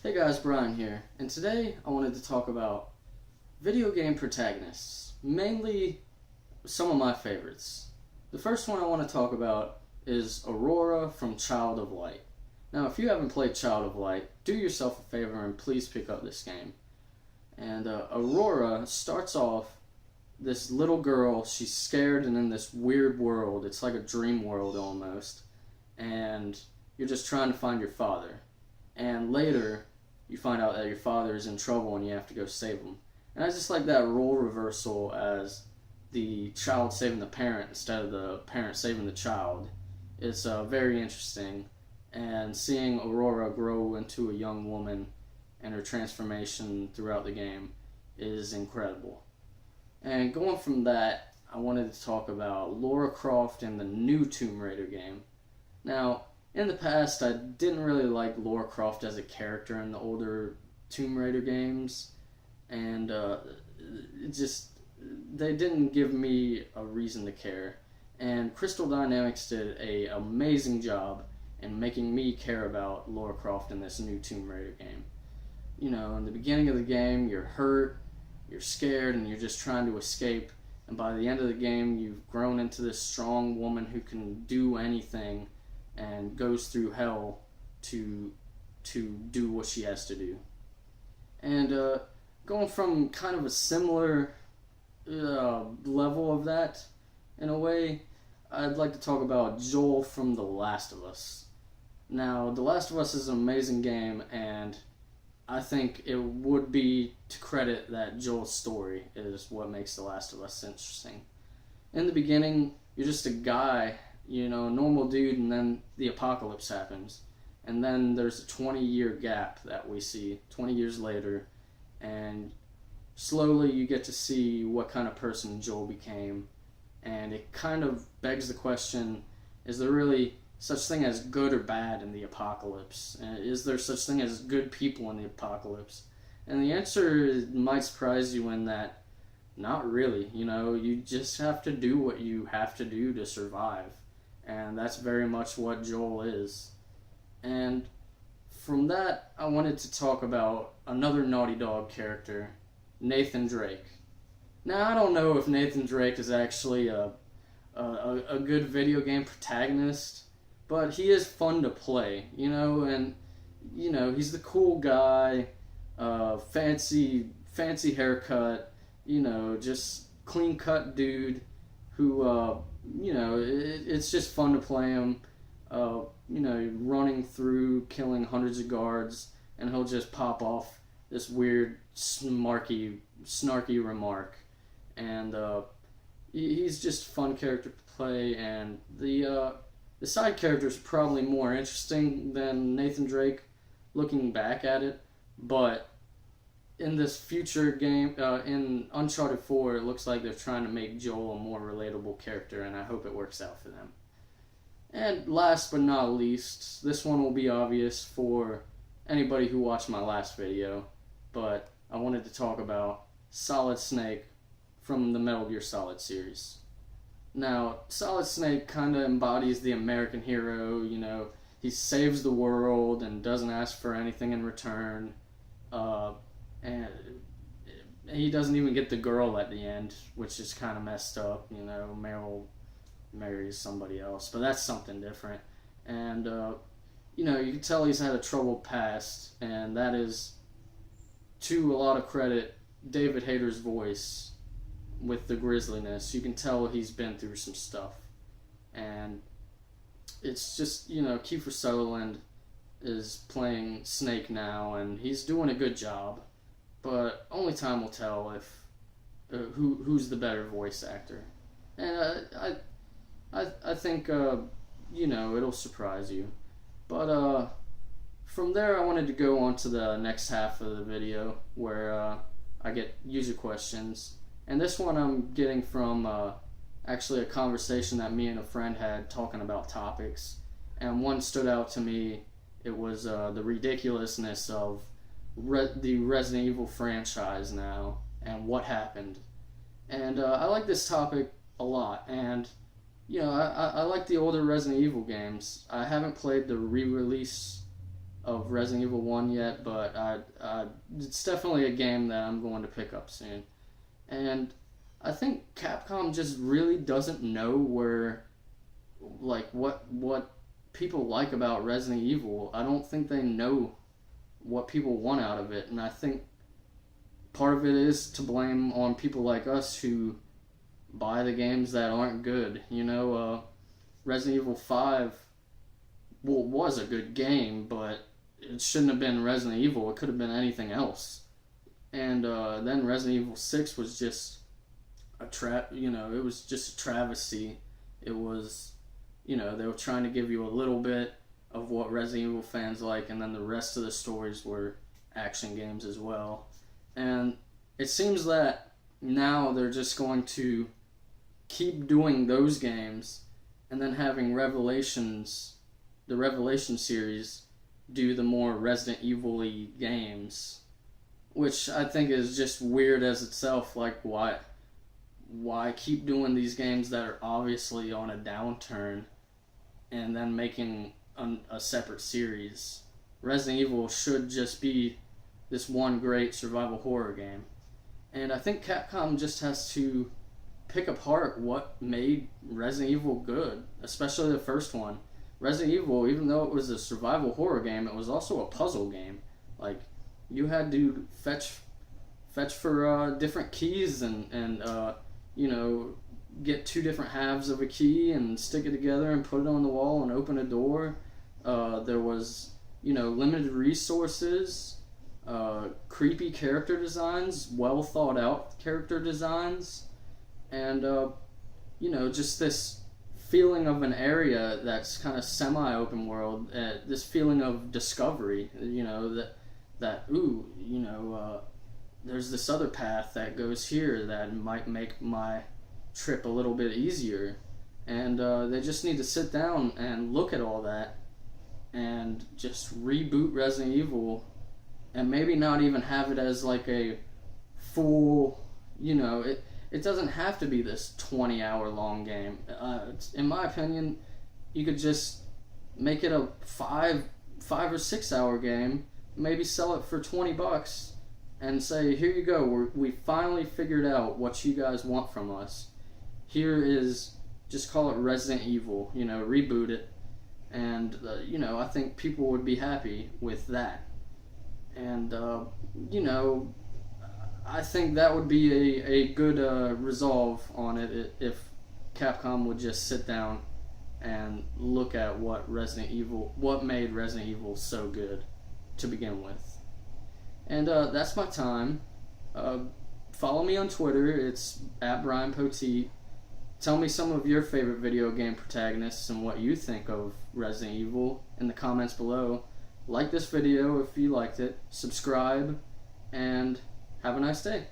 Hey guys, Brian here, and today I wanted to talk about video game protagonists, mainly some of my favorites. The first one I want to talk about is Aurora from Child of Light. Now, if you haven't played Child of Light, do yourself a favor and please pick up this game. And Aurora starts off this little girl. She's scared and in this weird world. It's like a dream world almost. And you're just trying to find your father. And later, you find out that your father is in trouble and you have to go save him. And I just like that role reversal as the child saving the parent instead of the parent saving the child. It's very interesting. And seeing Aurora grow into a young woman and her transformation throughout the game is incredible. And going from that, I wanted to talk about Lara Croft in the new Tomb Raider game. Now, in the past, I didn't really like Lara Croft as a character in the older Tomb Raider games, and they didn't give me a reason to care. And Crystal Dynamics did an amazing job in making me care about Lara Croft in this new Tomb Raider game. You know, in the beginning of the game, you're hurt, you're scared, and you're just trying to escape. And by the end of the game, you've grown into this strong woman who can do anything and goes through hell to do what she has to do. And going from kind of a similar level of that, in a way, I'd like to talk about Joel from The Last of Us. Now, The Last of Us is an amazing game, and I think it would be to credit that Joel's story is what makes The Last of Us interesting. In the beginning, you're just a guy, you know, normal dude, and then the apocalypse happens. And then there's a 20-year gap that we see, 20 years later, and slowly you get to see what kind of person Joel became. And it kind of begs the question, is there really such thing as good or bad in the apocalypse? Is there such thing as good people in the apocalypse? And the answer might surprise you in that, not really. You know, you just have to do what you have to do to survive. And that's very much what Joel is. And from that, I wanted to talk about another Naughty Dog character, Nathan Drake. Now, I don't know if Nathan Drake is actually a good video game protagonist, but he is fun to play, you know, and, you know, he's the cool guy, fancy haircut, you know, just clean-cut dude who, you know, it's just fun to play him, you know, running through, killing hundreds of guards, and he'll just pop off this weird, snarky remark. And he's just a fun character to play, and the side characters are probably more interesting than Nathan Drake, looking back at it, but in this future game, in Uncharted 4, it looks like they're trying to make Joel a more relatable character, and I hope it works out for them. And last but not least, this one will be obvious for anybody who watched my last video, but I wanted to talk about Solid Snake from the Metal Gear Solid series. Now, Solid Snake kind of embodies the American hero, you know, he saves the world and doesn't ask for anything in return, and he doesn't even get the girl at the end, which is kind of messed up, you know, Meryl marries somebody else, but that's something different. And, you know, you can tell he's had a troubled past, and that is, to a lot of credit, David Hayter's voice with the grisliness. You can tell he's been through some stuff. And it's just, you know, Kiefer Sutherland is playing Snake now, and he's doing a good job. But only time will tell if who's the better voice actor. And I think, you know, it'll surprise you. But from there, I wanted to go on to the next half of the video where I get user questions. And this one I'm getting from actually a conversation that me and a friend had talking about topics. And one stood out to me. It was the ridiculousness of the Resident Evil franchise now and what happened. And I like this topic a lot. And you know, I like the older Resident Evil games. I haven't played the re-release of Resident Evil 1 yet, but it's definitely a game that I'm going to pick up soon. And I think Capcom just really doesn't know where, like, what people like about Resident Evil. I don't think they know what people want out of it, and I think part of it is to blame on people like us who buy the games that aren't good. Resident Evil 5 was a good game, but it shouldn't have been Resident Evil. It could have been anything else. And then Resident Evil 6 was just it was just a travesty. It was, they were trying to give you a little bit of what Resident Evil fans like, and then the rest of the stories were action games as well. And it seems that now they're just going to keep doing those games and then having the Revelation series, do the more Resident Evil-y games, which I think is just weird as itself. Like, why keep doing these games that are obviously on a downturn and then making a separate series? Resident Evil should just be this one great survival horror game. And I think Capcom just has to pick apart what made Resident Evil good, especially the first one. Resident Evil, even though it was a survival horror game, it was also a puzzle game. Like, you had to fetch for different keys and get two different halves of a key and stick it together and put it on the wall and open a door. There was, limited resources, creepy character designs, well thought out character designs, and, just this feeling of an area that's kind of semi-open world, this feeling of discovery, there's this other path that goes here that might make my trip a little bit easier. And they just need to sit down and look at all that and just reboot Resident Evil, and maybe not even have it as like a full, it doesn't have to be this 20-hour long game. In my opinion, you could just make it a 5 or 6 hour game, maybe sell it for $20 and say, here you go, we finally figured out what you guys want from us. Here is, just call it Resident Evil, reboot it, and I think people would be happy with that. And I think that would be a good resolve on it if Capcom would just sit down and look at what made Resident Evil so good to begin with. And that's my time. Follow me on Twitter. It's @BrianPoteet. Tell me some of your favorite video game protagonists and what you think of Resident Evil in the comments below. Like this video if you liked it. Subscribe, and have a nice day.